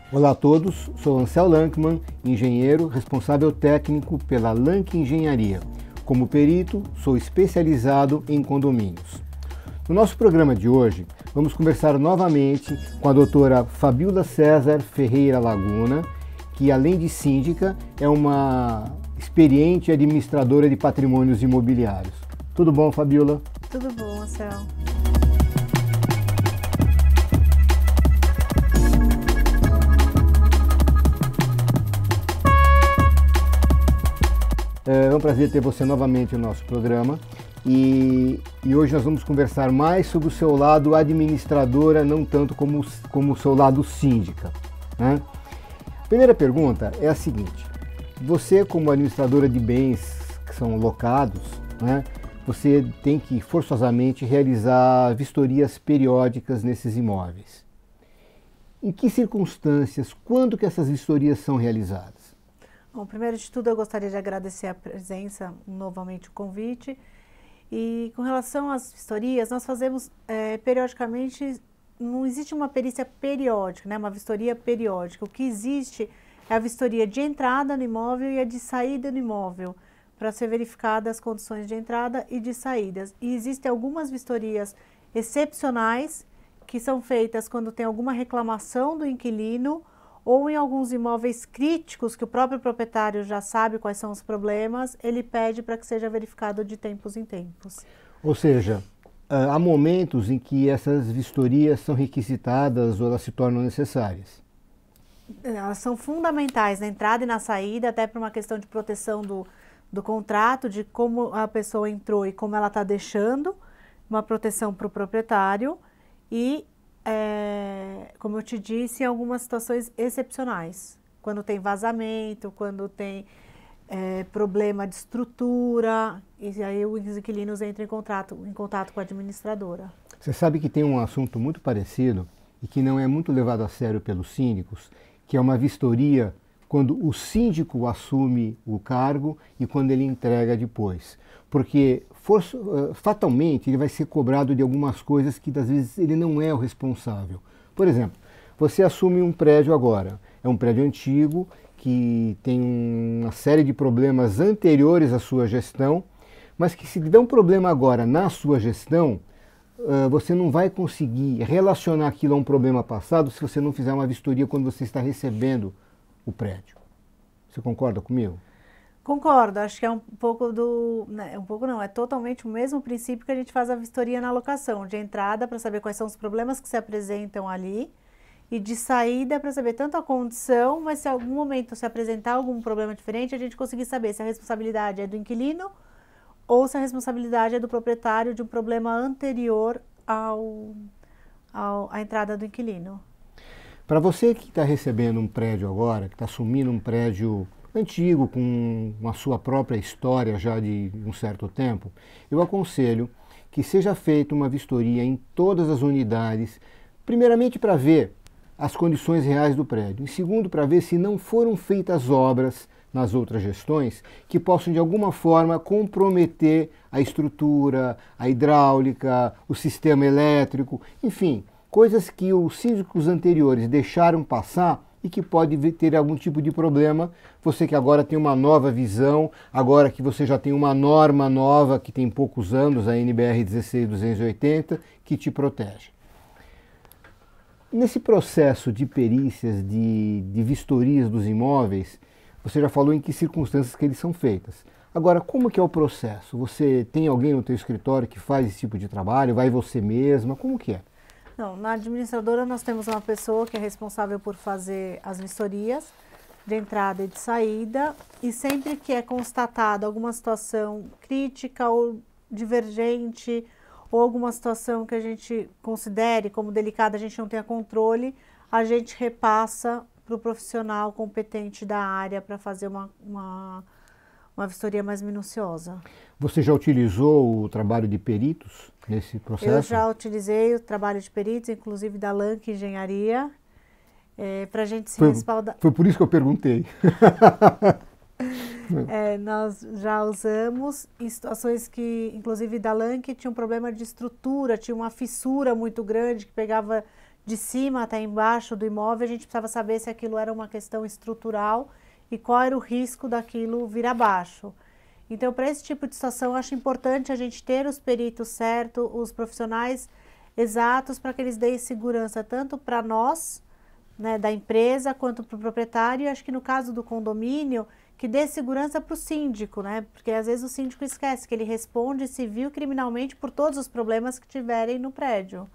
Olá a todos, sou Ansel Lankman, engenheiro responsável técnico pela Lank Engenharia. Como perito, sou especializado em condomínios. No nosso programa de hoje, vamos conversar novamente com a doutora Fabiola César Ferreira Laguna, que além de síndica, é uma experiente administradora de patrimônios imobiliários. Tudo bom, Fabiola? Tudo bom, Ansel. É um prazer ter você novamente no nosso programa e hoje nós vamos conversar mais sobre o seu lado administradora, não tanto como o seu lado síndica, né? Primeira pergunta é a seguinte: você, como administradora de bens que são locados, né, você tem que forçosamente realizar vistorias periódicas nesses imóveis. Em que circunstâncias, quando que essas vistorias são realizadas? Bom, primeiro de tudo, eu gostaria de agradecer a presença, novamente o convite. E com relação às vistorias, nós fazemos periodicamente, não existe uma perícia periódica, né, uma vistoria periódica. O que existe é a vistoria de entrada no imóvel e a de saída no imóvel, para ser verificadas as condições de entrada e de saídas. E existem algumas vistorias excepcionais que são feitas quando tem alguma reclamação do inquilino ou em alguns imóveis críticos que o próprio proprietário já sabe quais são os problemas, ele pede para que seja verificado de tempos em tempos. Ou seja, há momentos em que essas vistorias são requisitadas ou elas se tornam necessárias. Elas são fundamentais na entrada e na saída, até por uma questão de proteção do contrato, de como a pessoa entrou e como ela está deixando, uma proteção para o proprietário e, como eu te disse, em algumas situações excepcionais, quando tem vazamento, quando tem problema de estrutura, e aí os inquilinos entram em contato com a administradora. Você sabe que tem um assunto muito parecido e que não é muito levado a sério pelos síndicos, que é uma vistoria quando o síndico assume o cargo e quando ele entrega depois. Porque fatalmente ele vai ser cobrado de algumas coisas que às vezes ele não é o responsável. Por exemplo, você assume um prédio agora, é um prédio antigo que tem uma série de problemas anteriores à sua gestão, mas que se tiver um problema agora na sua gestão, você não vai conseguir relacionar aquilo a um problema passado se você não fizer uma vistoria quando você está recebendo o prédio. Você concorda comigo? Concordo, acho que é um pouco um pouco não, é totalmente o mesmo princípio que a gente faz a vistoria na locação, de entrada para saber quais são os problemas que se apresentam ali e de saída para saber tanto a condição, mas se em algum momento se apresentar algum problema diferente, a gente conseguir saber se a responsabilidade é do inquilino ou se a responsabilidade é do proprietário de um problema anterior à entrada do inquilino. Para você que está recebendo um prédio agora, que está assumindo um prédio antigo, com a sua própria história já de um certo tempo, eu aconselho que seja feita uma vistoria em todas as unidades, primeiramente para ver as condições reais do prédio, e segundo para ver se não foram feitas obras nas outras gestões que possam de alguma forma comprometer a estrutura, a hidráulica, o sistema elétrico, enfim, coisas que os síndicos anteriores deixaram passar e que pode ter algum tipo de problema. Você que agora tem uma nova visão, agora que você já tem uma norma nova que tem poucos anos, a NBR 16280, que te protege. Nesse processo de perícias, de vistorias dos imóveis, você já falou em que circunstâncias que eles são feitas. Agora, como que é o processo? Você tem alguém no teu escritório que faz esse tipo de trabalho? Vai você mesma? Como que é? Não, na administradora nós temos uma pessoa que é responsável por fazer as vistorias de entrada e de saída, e sempre que é constatada alguma situação crítica ou divergente, ou alguma situação que a gente considere como delicada, a gente não tenha controle, a gente repassa para o profissional competente da área para fazer uma vistoria mais minuciosa. Você já utilizou o trabalho de peritos nesse processo? Eu já utilizei o trabalho de peritos, inclusive da Lank Engenharia, para a gente se respaldar. Foi por isso que eu perguntei. Nós já usamos em situações que, inclusive da Lank, tinha um problema de estrutura, tinha uma fissura muito grande que pegava de cima até embaixo do imóvel, a gente precisava saber se aquilo era uma questão estrutural e qual era o risco daquilo vir abaixo. Então, para esse tipo de situação, eu acho importante a gente ter os peritos certos, os profissionais exatos, para que eles deem segurança tanto para nós, né, da empresa, quanto para o proprietário, e acho que no caso do condomínio, que dê segurança para o síndico, né? Porque às vezes o síndico esquece que ele responde civil e criminalmente por todos os problemas que tiverem no prédio.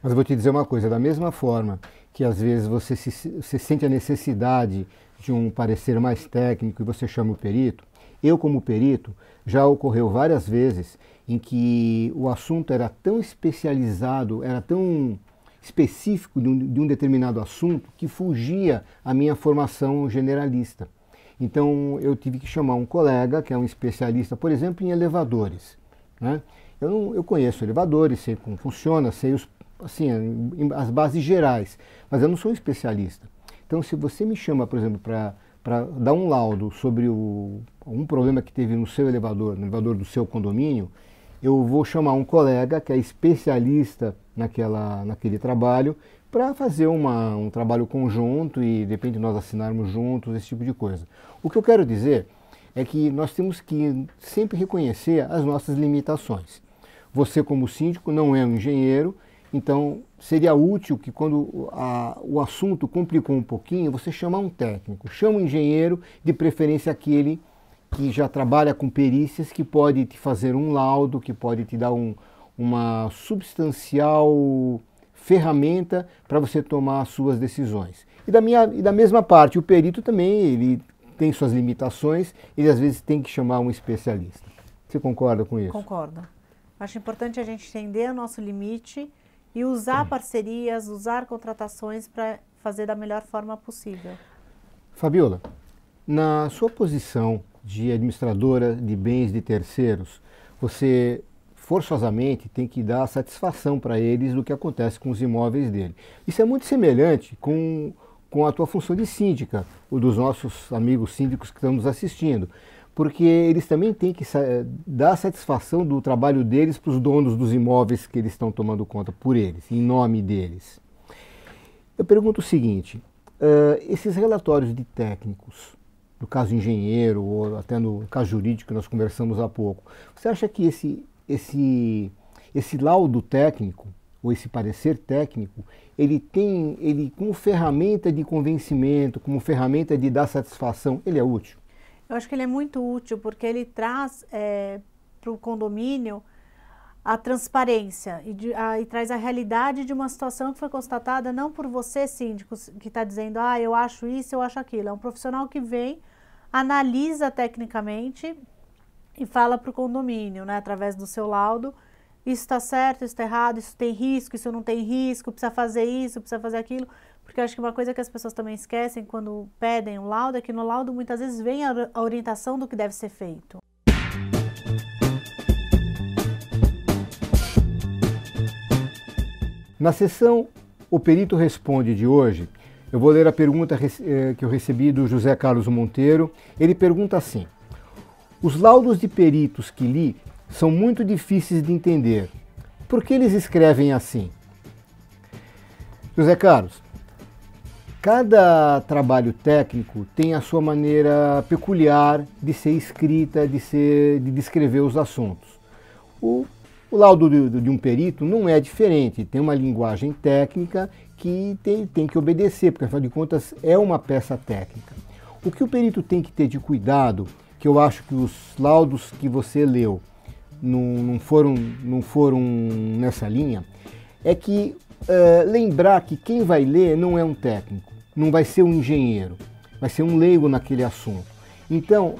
Mas eu vou te dizer uma coisa, da mesma forma que às vezes você sente a necessidade de um parecer mais técnico e você chama o perito, eu como perito, já ocorreu várias vezes em que o assunto era tão especializado, era tão específico de um determinado assunto que fugia à minha formação generalista. Então eu tive que chamar um colega que é um especialista, por exemplo, em elevadores, né? Eu conheço elevadores, sei como funciona, sei as bases gerais, mas eu não sou um especialista. Então se você me chama, por exemplo, para dar um laudo sobre um problema que teve no seu elevador, no elevador do seu condomínio, eu vou chamar um colega que é especialista naquele trabalho para fazer um trabalho conjunto e, de repente, nós assinarmos juntos, esse tipo de coisa. O que eu quero dizer é que nós temos que sempre reconhecer as nossas limitações. Você, como síndico, não é um engenheiro, então seria útil que quando o assunto complicou um pouquinho, você chamar um técnico, chama um engenheiro, de preferência aquele que já trabalha com perícias, que pode te fazer um laudo, que pode te dar uma substancial ferramenta para você tomar as suas decisões. E da mesma parte, o perito também, ele tem suas limitações, ele às vezes tem que chamar um especialista. Você concorda com isso? Concordo. Acho importante a gente entender o nosso limite e usar parcerias, usar contratações para fazer da melhor forma possível. Fabiola, na sua posição de administradora de bens de terceiros, você forçosamente tem que dar satisfação para eles do que acontece com os imóveis dele. Isso é muito semelhante com a tua função de síndica, ou dos nossos amigos síndicos que estão nos assistindo, porque eles também têm que dar satisfação do trabalho deles para os donos dos imóveis que eles estão tomando conta por eles, em nome deles. Eu pergunto o seguinte, esses relatórios de técnicos, no caso engenheiro, ou até no caso jurídico que nós conversamos há pouco, você acha que esse laudo técnico, ou esse parecer técnico, ele como ferramenta de convencimento, como ferramenta de dar satisfação, ele é útil? Eu acho que ele é muito útil porque ele traz para o condomínio a transparência e traz a realidade de uma situação que foi constatada não por você, síndico, que está dizendo, eu acho isso, eu acho aquilo. É um profissional que vem, analisa tecnicamente e fala para o condomínio, né, através do seu laudo, isso está certo, isso está errado, isso tem risco, isso não tem risco, precisa fazer isso, precisa fazer aquilo. Porque eu acho que uma coisa que as pessoas também esquecem quando pedem um laudo é que no laudo muitas vezes vem a orientação do que deve ser feito. Na sessão O Perito Responde de hoje, eu vou ler a pergunta que eu recebi do José Carlos Monteiro. Ele pergunta assim: os laudos de peritos que li são muito difíceis de entender. Por que eles escrevem assim? José Carlos, cada trabalho técnico tem a sua maneira peculiar de ser escrita, de descrever os assuntos. O laudo de um perito não é diferente, tem uma linguagem técnica que tem que obedecer, porque afinal de contas é uma peça técnica. O que o perito tem que ter de cuidado, que eu acho que os laudos que você leu não foram nessa linha, é que lembrar que quem vai ler não é um técnico, não vai ser um engenheiro, vai ser um leigo naquele assunto. Então,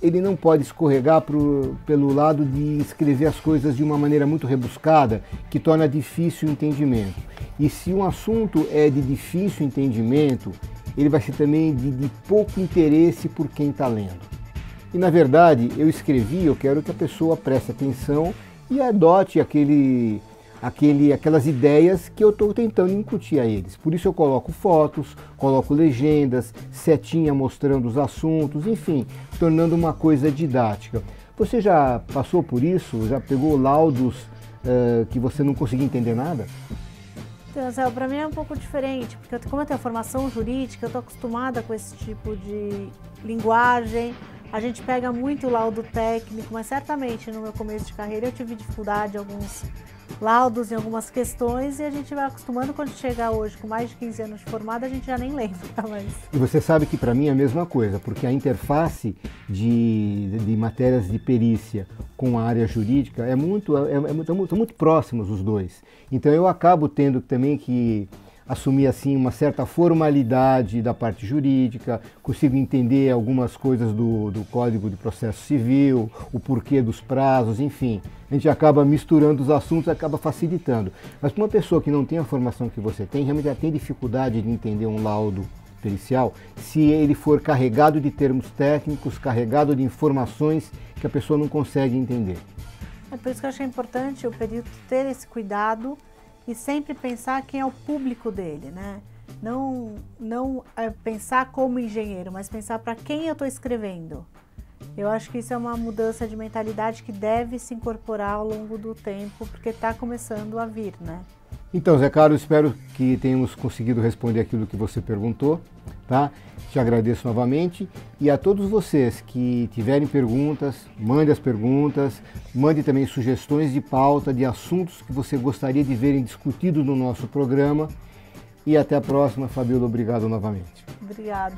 ele não pode escorregar pelo lado de escrever as coisas de uma maneira muito rebuscada, que torna difícil o entendimento. E se um assunto é de difícil entendimento, ele vai ser também de pouco interesse por quem está lendo. E, na verdade, eu quero que a pessoa preste atenção e adote aquelas ideias que eu estou tentando incutir a eles. Por isso eu coloco fotos, coloco legendas, setinha mostrando os assuntos, enfim, tornando uma coisa didática. Você já passou por isso? Já pegou laudos que você não conseguia entender nada? Então, Zé, para mim é um pouco diferente, porque como eu tenho formação jurídica, eu estou acostumada com esse tipo de linguagem. A gente pega muito laudo técnico, mas certamente no meu começo de carreira eu tive dificuldade em alguns laudos, em algumas questões, e a gente vai acostumando. Quando chegar hoje com mais de 15 anos de formada, a gente já nem lembra mais. E você sabe que para mim é a mesma coisa, porque a interface de matérias de perícia com a área jurídica são muito próximos os dois. Então eu acabo tendo também que assumir assim uma certa formalidade da parte jurídica, consigo entender algumas coisas do Código de Processo Civil, o porquê dos prazos, enfim. A gente acaba misturando os assuntos, acaba facilitando. Mas para uma pessoa que não tem a formação que você tem, realmente ela tem dificuldade de entender um laudo pericial se ele for carregado de termos técnicos, carregado de informações que a pessoa não consegue entender. É por isso que eu achei importante o perito ter esse cuidado e sempre pensar quem é o público dele, né? Não pensar como engenheiro, mas pensar para quem eu estou escrevendo. Eu acho que isso é uma mudança de mentalidade que deve se incorporar ao longo do tempo, porque está começando a vir, né? Então, Zé Carlos, espero que tenhamos conseguido responder aquilo que você perguntou, tá? Te agradeço novamente, e a todos vocês que tiverem perguntas, mande as perguntas, mande também sugestões de pauta, de assuntos que você gostaria de verem discutidos no nosso programa, e até a próxima. Fabíola, obrigado novamente. Obrigada.